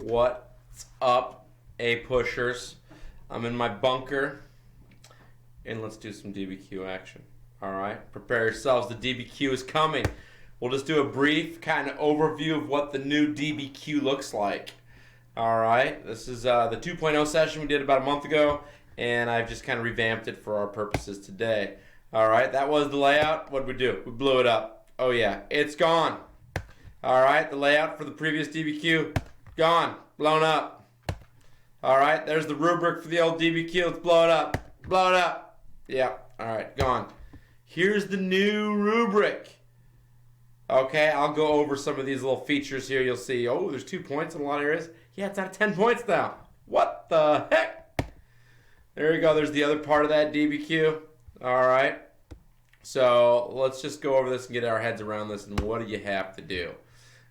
What's up, A-pushers? I'm in my bunker, and let's do some DBQ action. Alright, prepare yourselves, the DBQ is coming. We'll just do a brief kind of overview of what the new DBQ looks like. Alright, this is the 2.0 session we did about a month ago, and I've just kind of revamped it for our purposes today. Alright, that was the layout. What did we do? We blew it up. Oh yeah, it's gone. Alright, the layout for the previous DBQ, gone, blown up. Alright, there's the rubric for the old DBQ. Let's blow it up. Blow it up. Yeah, alright, gone. Here's the new rubric. Okay, I'll go over some of these little features here. You'll see, oh, there's 2 points in a lot of areas. Yeah, it's out of 10 points now. What the heck? There you go. There's the other part of that DBQ. Alright. So let's just go over this and get our heads around this. And what do you have to do?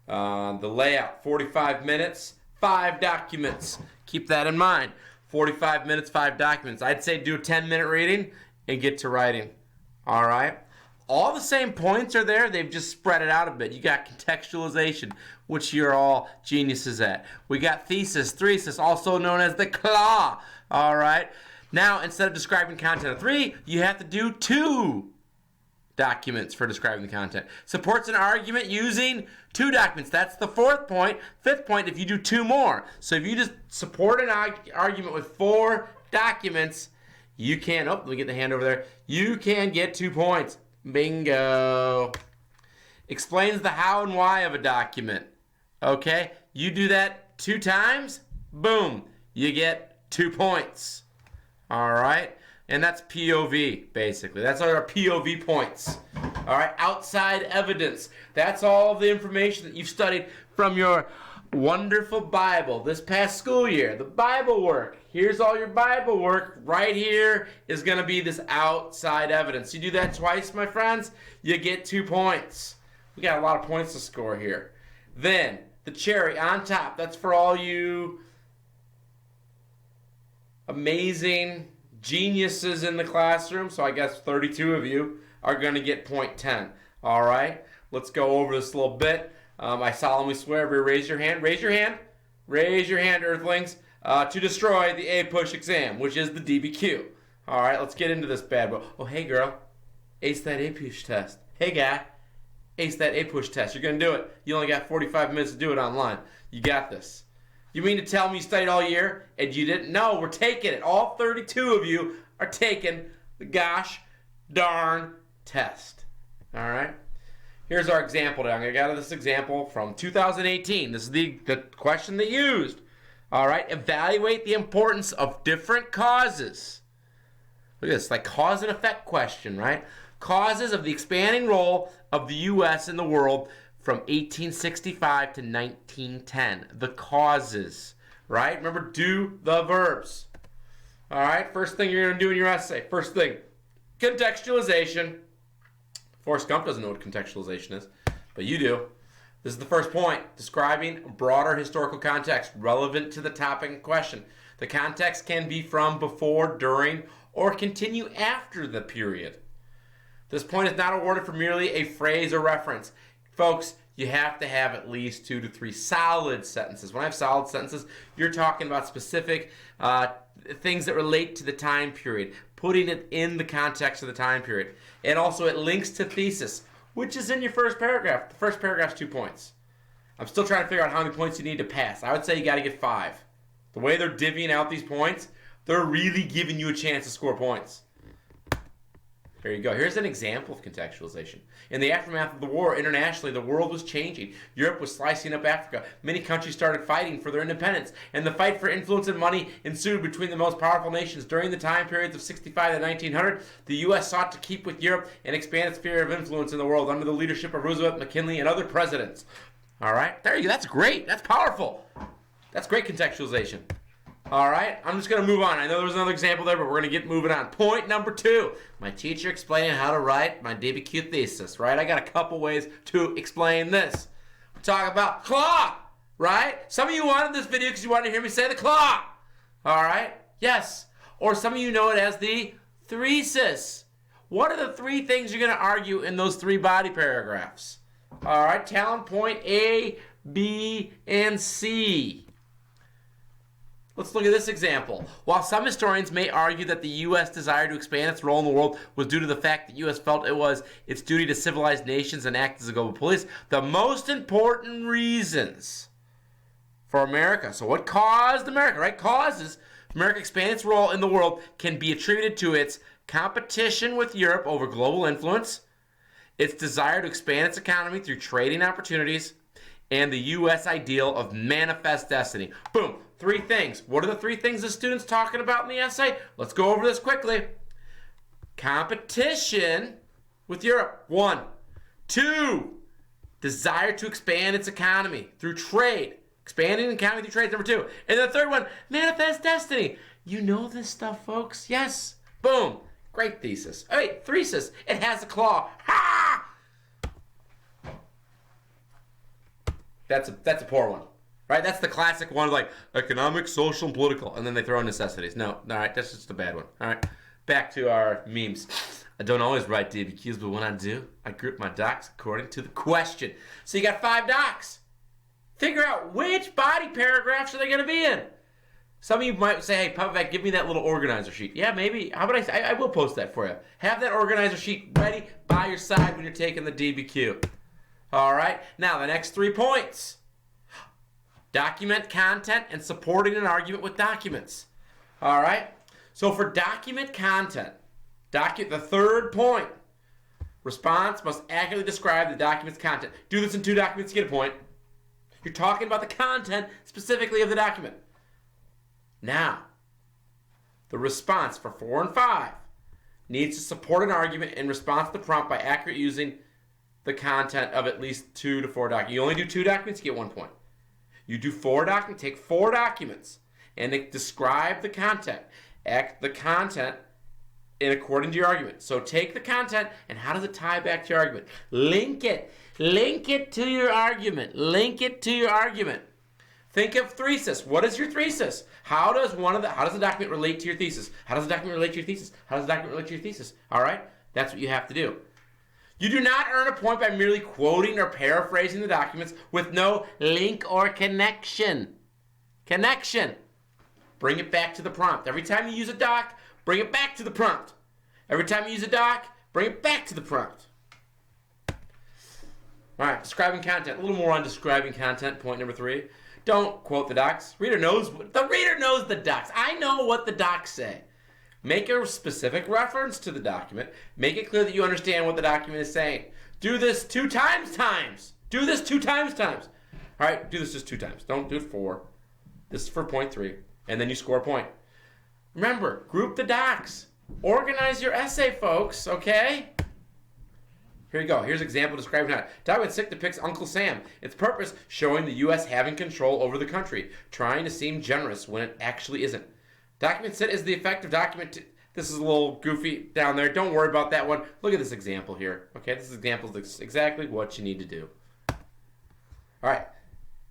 The layout, 45 minutes, 5 documents. Keep that in mind. 45 minutes, 5 documents. I'd say do a 10-minute reading and get to writing. All right? All the same points are there. They've just spread it out a bit. You got contextualization, which you're all geniuses at. We got thesis, also known as the claw. All right? Now, instead of describing content of 3, you have to do 2 documents for describing the content. Supports an argument using 2 documents. That's the 4th point. 5th point if you do 2 more. So if you just support an argument with 4 documents, you can, oh, let me get the hand over there. You can get 2 points. Bingo. Explains the how and why of a document. Okay? You do that 2 times, boom, you get 2 points. All right? And that's POV, basically. That's our POV points. All right, outside evidence. That's all the information that you've studied from your wonderful Bible this past school year. The Bible work. Here's all your Bible work. Right here is going to be this outside evidence. You do that twice, my friends, you get 2 points. We got a lot of points to score here. Then, the cherry on top. That's for all you amazing geniuses in the classroom, so I guess 32 of you are going to get point 10. All right, let's go over this a little bit. I solemnly swear, raise your hand, Earthlings, to destroy the APUSH exam, which is the DBQ. All right, let's get into this bad boy. Oh, hey, girl, ace that APUSH test. Hey, guy, ace that APUSH test. You're going to do it. You only got 45 minutes to do it online. You got this. You mean to tell me you studied all year and you didn't know? We're taking it. All 32 of you are taking the gosh darn test. All right? Here's our example. I got this example from 2018. This is the question they used. All right? Evaluate the importance of different causes. Look at this, like cause and effect question, right? Causes of the expanding role of the U.S. in the world from 1865 to 1910. The causes, right? Remember, do the verbs. All right, first thing you're going to do in your essay. First thing, contextualization. Forrest Gump doesn't know what contextualization is, but you do. This is the first point, describing broader historical context relevant to the topic in question. The context can be from before, during, or continue after the period. This point is not awarded for merely a phrase or reference. Folks, you have to have at least 2 to 3 solid sentences. When I have solid sentences, you're talking about specific things that relate to the time period, putting it in the context of the time period. And also it links to thesis, which is in your first paragraph. The first paragraph's 2 points. I'm still trying to figure out how many points you need to pass. I would say you got to get 5. The way they're divvying out these points, they're really giving you a chance to score points. There you go. Here's an example of contextualization. In the aftermath of the war, internationally, the world was changing. Europe was slicing up Africa. Many countries started fighting for their independence, and the fight for influence and money ensued between the most powerful nations. During the time periods of 65 to 1900, the U.S. sought to keep with Europe and expand its sphere of influence in the world under the leadership of Roosevelt, McKinley, and other presidents. All right? There you go. That's great. That's powerful. That's great contextualization. All right, I'm just going to move on. I know there was another example there, but we're going to get moving on. Point number 2, my teacher explaining how to write my DBQ thesis, right? I got a couple ways to explain this. We're talking about claw, right? Some of you wanted this video because you wanted to hear me say the claw, all right? Yes. Or some of you know it as the thesis. What are the 3 things you're going to argue in those 3 body paragraphs? All right, talent point A, B, and C. Let's look at this example. While some historians may argue that the U.S. desire to expand its role in the world was due to the fact that the U.S. felt it was its duty to civilized nations and act as a global police, the most important reasons for America, so what caused America, right? Causes America expand its role in the world can be attributed to its competition with Europe over global influence, its desire to expand its economy through trading opportunities, and the U.S. ideal of manifest destiny. Boom. 3 things. What are the 3 things the student's talking about in the essay? Let's go over this quickly. Competition with Europe. 1. 2. Desire to expand its economy through trade. Expanding the economy through trade is number 2. And the third one, manifest destiny. You know this stuff, folks. Yes. Boom. Great thesis. Oh, wait, thesis. It has a claw. Ha! That's a poor one. Right? That's the classic one, like economic, social, and political. And then they throw in necessities. No. All right. That's just a bad one. All right. Back to our memes. I don't always write DBQs, but when I do, I group my docs according to the question. So you got 5 docs. Figure out which body paragraphs are they going to be in. Some of you might say, hey, Papa, give me that little organizer sheet. Yeah, maybe. How about I will post that for you. Have that organizer sheet ready by your side when you're taking the DBQ. All right. Now, the next 3 points. Document content and supporting an argument with documents. All right. So for document content, the third point, response must accurately describe the document's content. Do this in 2 documents to get a point. You're talking about the content specifically of the document. Now, the response for 4 and 5 needs to support an argument in response to the prompt by accurately using the content of at least 2 to 4 documents. You only do 2 documents, you get 1 point. You do 4 documents, take 4 documents, and describe the content. Act the content in according to your argument. So take the content, and how does it tie back to your argument? Link it. Link it to your argument. Link it to your argument. Think of thesis. What is your thesis? How does the document relate to your thesis? How does the document relate to your thesis? How does the document relate to your thesis? All right? That's what you have to do. You do not earn a point by merely quoting or paraphrasing the documents with no link or connection. Connection. Bring it back to the prompt. Every time you use a doc, bring it back to the prompt. Every time you use a doc, bring it back to the prompt. All right, describing content. A little more on describing content, point number 3. Don't quote the docs. The reader knows the docs. I know what the docs say. Make a specific reference to the document. Make it clear that you understand what the document is saying. Do this 2 times. Do this 2 times. All right, do this just 2 times. Don't do it 4. This is for point 3. And then you score a point. Remember, group the docs. Organize your essay, folks, okay? Here you go. Here's an example describing how. Document 6 depicts Uncle Sam. Its purpose, showing the U.S. having control over the country, trying to seem generous when it actually isn't. Document 6 is the effect of document. This is a little goofy down there. Don't worry about that one. Look at this example here. Okay, this example is exactly what you need to do. All right.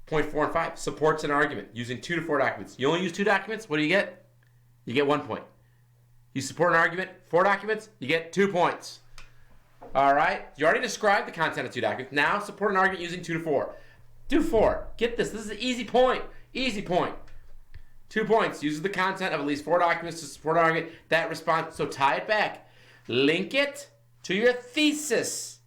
Point 4 and 5. Supports an argument using 2 to 4 documents. You only use 2 documents. What do you get? You get 1 point. You support an argument, 4 documents, you get 2 points. All right. You already described the content of 2 documents. Now support an argument using 2 to 4. Do 4. Get this. This is an easy point. Easy point. 2 points. Uses the content of at least 4 documents to support an argument. That response. So tie it back. Link it to your thesis.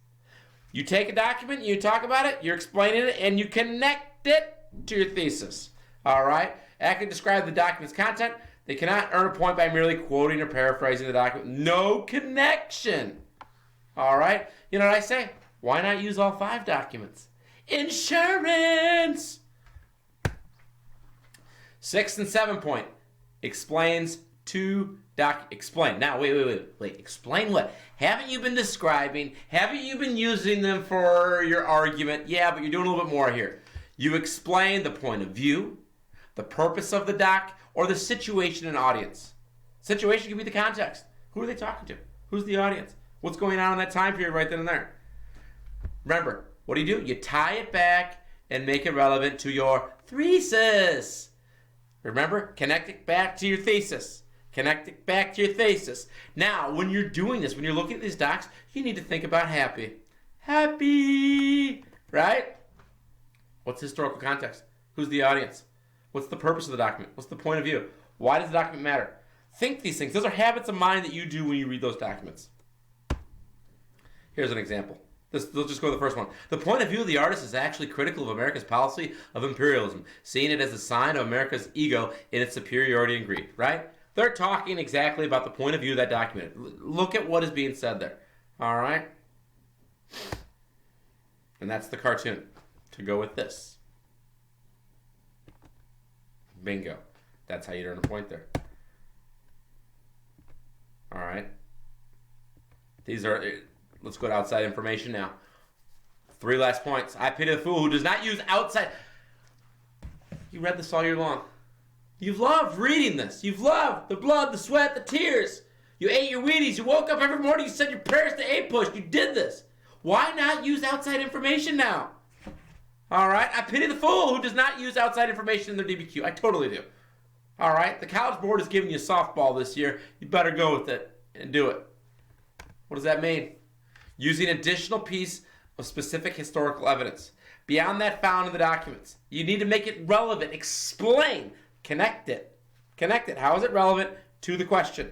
You take a document, you talk about it, you're explaining it, and you connect it to your thesis. All right. Accurately describe the document's content. They cannot earn a point by merely quoting or paraphrasing the document. No connection. All right. You know what I say? Why not use all 5 documents? Insurance. 6 and 7 point. Explains 2 Explain. Now, wait. Explain what? Haven't you been describing? Haven't you been using them for your argument? Yeah, but you're doing a little bit more here. You explain the point of view, the purpose of the doc, or the situation and audience. Situation can be the context. Who are they talking to? Who's the audience? What's going on in that time period right then and there? Remember, what do? You tie it back and make it relevant to your thesis. Remember, connect it back to your thesis. Connect it back to your thesis. Now, when you're doing this, when you're looking at these docs, you need to think about happy. Happy, right? What's historical context? Who's the audience? What's the purpose of the document? What's the point of view? Why does the document matter? Think these things. Those are habits of mind that you do when you read those documents. Here's an example. Let's just go to the first one. The point of view of the artist is actually critical of America's policy of imperialism, seeing it as a sign of America's ego in its superiority and greed, right? They're talking exactly about the point of view of that document. Look at what is being said there. All right? And that's the cartoon to go with this. Bingo. That's how you earn a point there. All right? These are... Let's go to outside information now. 3 last points. I pity the fool who does not use outside... You read this all year long. You've loved reading this. You've loved the blood, the sweat, the tears. You ate your Wheaties. You woke up every morning. You said your prayers to APUSH. You did this. Why not use outside information now? All right? I pity the fool who does not use outside information in their DBQ. I totally do. All right? The College Board is giving you a softball this year. You better go with it and do it. What does that mean? Using additional piece of specific historical evidence beyond that found in the documents. You need to make it relevant. Explain. Connect it. Connect it. How is it relevant to the question?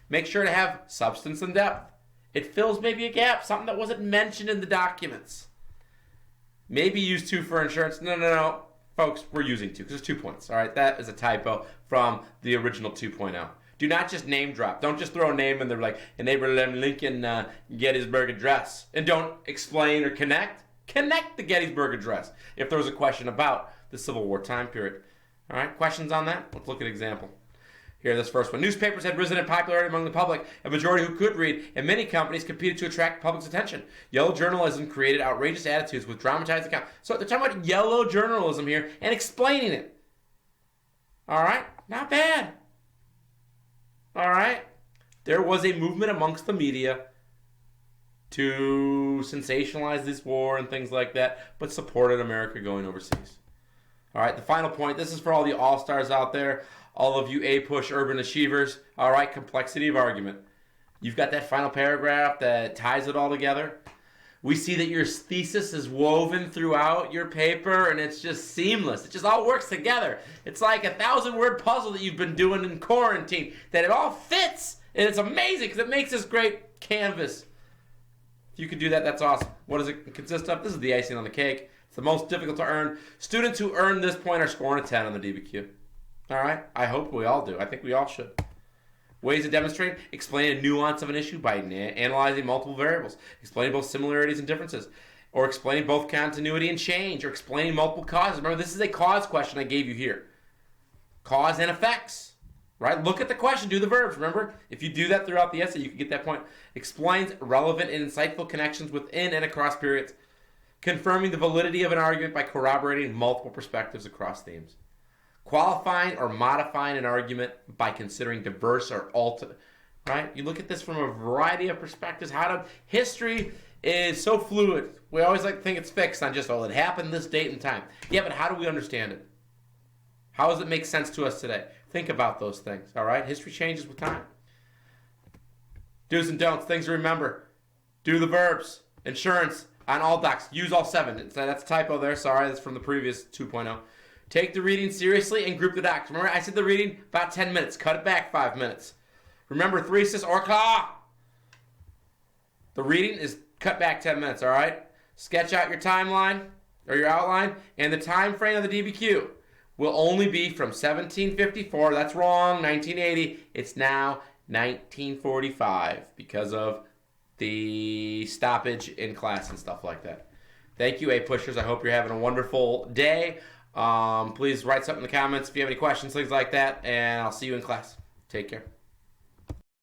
Make sure to have substance and depth. It fills maybe a gap, something that wasn't mentioned in the documents. Maybe use 2 for insurance. No. Folks, we're using 2 because it's 2 points. All right, that is a typo from the original 2.0. Do not just name drop. Don't just throw a name in there like an Abraham Lincoln Gettysburg Address. And don't explain or connect. Connect the Gettysburg Address if there was a question about the Civil War time period. All right, questions on that? Let's look at an example. Here, this first one. Newspapers had risen in popularity among the public, a majority who could read, and many companies competed to attract the public's attention. Yellow journalism created outrageous attitudes with dramatized accounts. So they're talking about yellow journalism here and explaining it. All right, not bad. All right. There was a movement amongst the media to sensationalize this war and things like that, but supported America going overseas. All right, the final point. This is for all the all-stars out there, all of you APUSH urban achievers. All right, complexity of argument. You've got that final paragraph that ties it all together. We see that your thesis is woven throughout your paper, and it's just seamless. It just all works together. It's like a 1,000-word puzzle that you've been doing in quarantine, that it all fits, and it's amazing because it makes this great canvas. If you can do that, that's awesome. What does it consist of? This is the icing on the cake. It's the most difficult to earn. Students who earn this point are scoring a 10 on the DBQ. All right? I hope we all do. I think we all should. Ways to demonstrate: explain a nuance of an issue by analyzing multiple variables, explaining both similarities and differences, or explaining both continuity and change, or explaining multiple causes. Remember, this is a cause question I gave you here. Cause and effects, right? Look at the question, do the verbs. Remember, if you do that throughout the essay, you can get that point. Explains relevant and insightful connections within and across periods, confirming the validity of an argument by corroborating multiple perspectives across themes. Qualifying or modifying an argument by considering diverse or alternate, right? You look at this from a variety of perspectives. History is so fluid. We always like to think it's fixed on just, it happened this date and time. Yeah, but how do we understand it? How does it make sense to us today? Think about those things, all right? History changes with time. Do's and don'ts, things to remember. Do the verbs. Insurance on all docs. Use all 7. That's a typo there. Sorry, that's from the previous 2.0. Take the reading seriously and group the docs. Remember, I said the reading about 10 minutes. Cut it back 5 minutes. Remember, thesis or claw. The reading is cut back 10 minutes, all right? Sketch out your timeline or your outline, and the time frame of the DBQ will only be from 1754. That's wrong, 1980. It's now 1945 because of the stoppage in class and stuff like that. Thank you, APUSHers. I hope you're having a wonderful day. Please write something in the comments if you have any questions, things like that, and I'll see you in class. Take care.